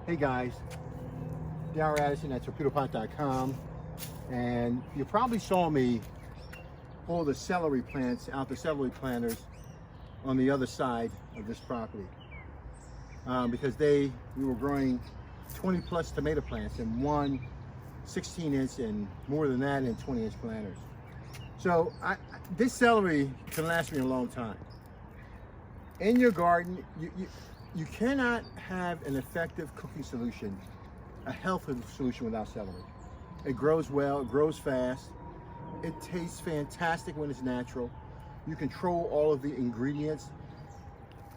Hey guys, Darryl Addison at torpedopot.com, and you probably saw me pull the celery plants out, the celery planters on the other side of this property because we were growing 20 plus tomato plants in one 16-inch and more than that in 20-inch planters. So this celery can last me a long time. In your garden, you cannot have an effective cooking solution, a healthy solution without celery. It grows well, it grows fast, it tastes fantastic when it's natural. You control all of the ingredients.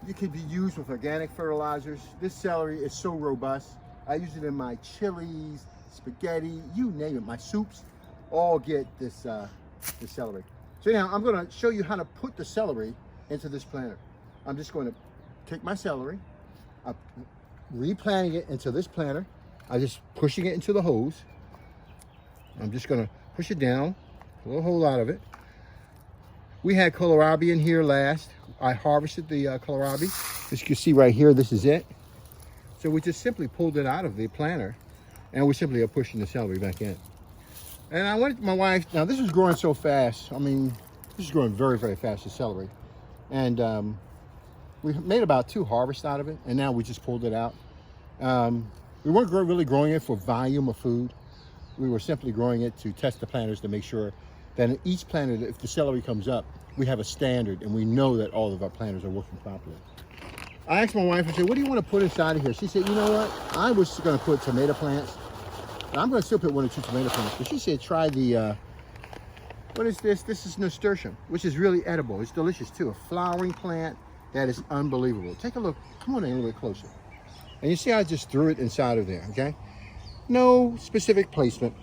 It can be used with organic fertilizers. This celery is so robust. I use it in my chilies, spaghetti, you name it. My soups all get this celery. So now I'm going to show you how to put the celery into this planter. I'm just going to take my celery, I'm replanting it into this planter. I'm just pushing it into the hose. I'm just going to push it down, pull a whole lot of it. We had kohlrabi in here last. I harvested the kohlrabi. As you can see right here, this is it. So we just simply pulled it out of the planter, and we simply are pushing the celery back in. And I went to my wife. Now this was growing so fast. I mean, this is growing very, very fast, the celery. And we made about 2 harvests out of it, and now we just pulled it out. We weren't really growing it for volume of food. We were simply growing it to test the planters to make sure that in each planter, if the celery comes up, we have a standard and we know that all of our planters are working properly. I asked my wife, I said, what do you want to put inside of here? She said, you know what? I was going to put tomato plants. I'm going to still put 1 or 2 tomato plants, but she said, try the, what is this? This is nasturtium, which is really edible. It's delicious too. A flowering plant that is unbelievable. Take a look. Come on in a little bit closer. And you see I just threw it inside of there, okay? No specific placement.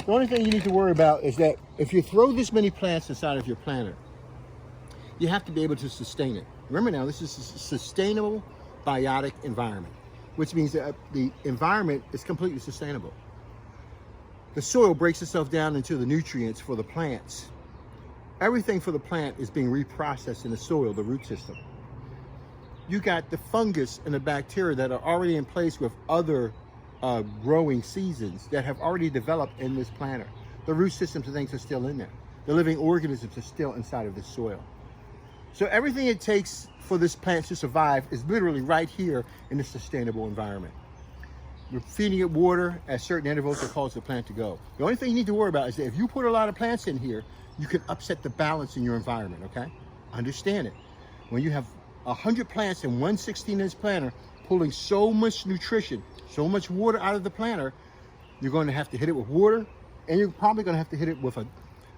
The only thing you need to worry about is that if you throw this many plants inside of your planter, you have to be able to sustain it. Remember now, this is a sustainable biotic environment, which means that the environment is completely sustainable. The soil breaks itself down into the nutrients for the plants. Everything for the plant is being reprocessed in the soil, the root system. You got the fungus and the bacteria that are already in place with other growing seasons that have already developed in this planter. The root systems and things are still in there. The living organisms are still inside of the soil. So everything it takes for this plant to survive is literally right here in this sustainable environment. We're feeding it water at certain intervals that cause the plant to go. The only thing you need to worry about is that if you put a lot of plants in here, you can upset the balance in your environment, okay? Understand it. When you have 100 plants in one 16-inch planter pulling so much nutrition, so much water out of the planter, you're going to have to hit it with water, and you're probably going to have to hit it with a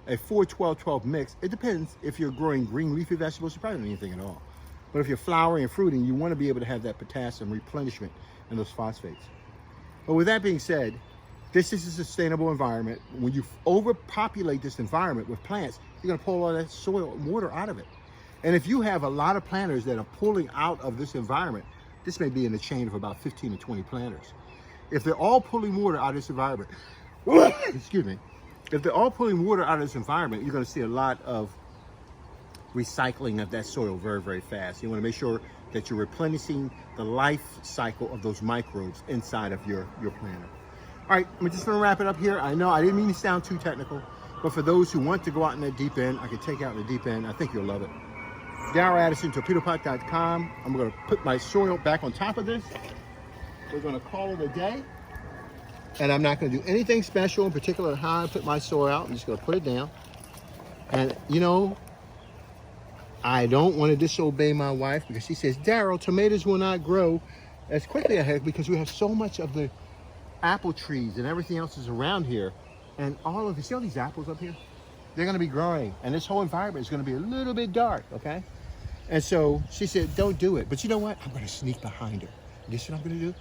4-12-12 mix. It depends. If you're growing green leafy vegetables, you probably don't need anything at all. But if you're flowering and fruiting, you want to be able to have that potassium replenishment and those phosphates. But with that being said, this is a sustainable environment. When you overpopulate this environment with plants, you're going to pull all that soil and water out of it. And if you have a lot of planters that are pulling out of this environment, this may be in a chain of about 15 to 20 planters. If they're all pulling water out of this environment, excuse me, if they're all pulling water out of this environment, you're going to see a lot of recycling of that soil very, very fast. You want to make sure that you're replenishing the life cycle of those microbes inside of your planter. All right, I'm just going to wrap it up here. I know I didn't mean to sound too technical, but for those who want to go out in that deep end, I can take out in the deep end. I think you'll love it. Darryl Addison, torpedopot.com. I'm going to put my soil back on top of this. We're going to call it a day. And I'm not going to do anything special in particular how I put my soil out. I'm just going to put it down. And, you know, I don't want to disobey my wife because she says, Darryl, tomatoes will not grow as quickly as because we have so much of the apple trees and everything else is around here. And all of you see all these apples up here? They're going to be growing. And this whole environment is going to be a little bit dark, okay? And so she said, don't do it. But you know what? I'm going to sneak behind her. Guess what I'm going to do?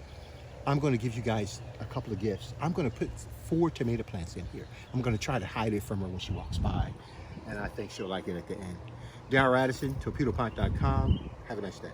I'm going to give you guys a couple of gifts. I'm going to put 4 tomato plants in here. I'm going to try to hide it from her when she walks by. And I think she'll like it at the end. Darryl Addison, torpedopot.com. Have a nice day.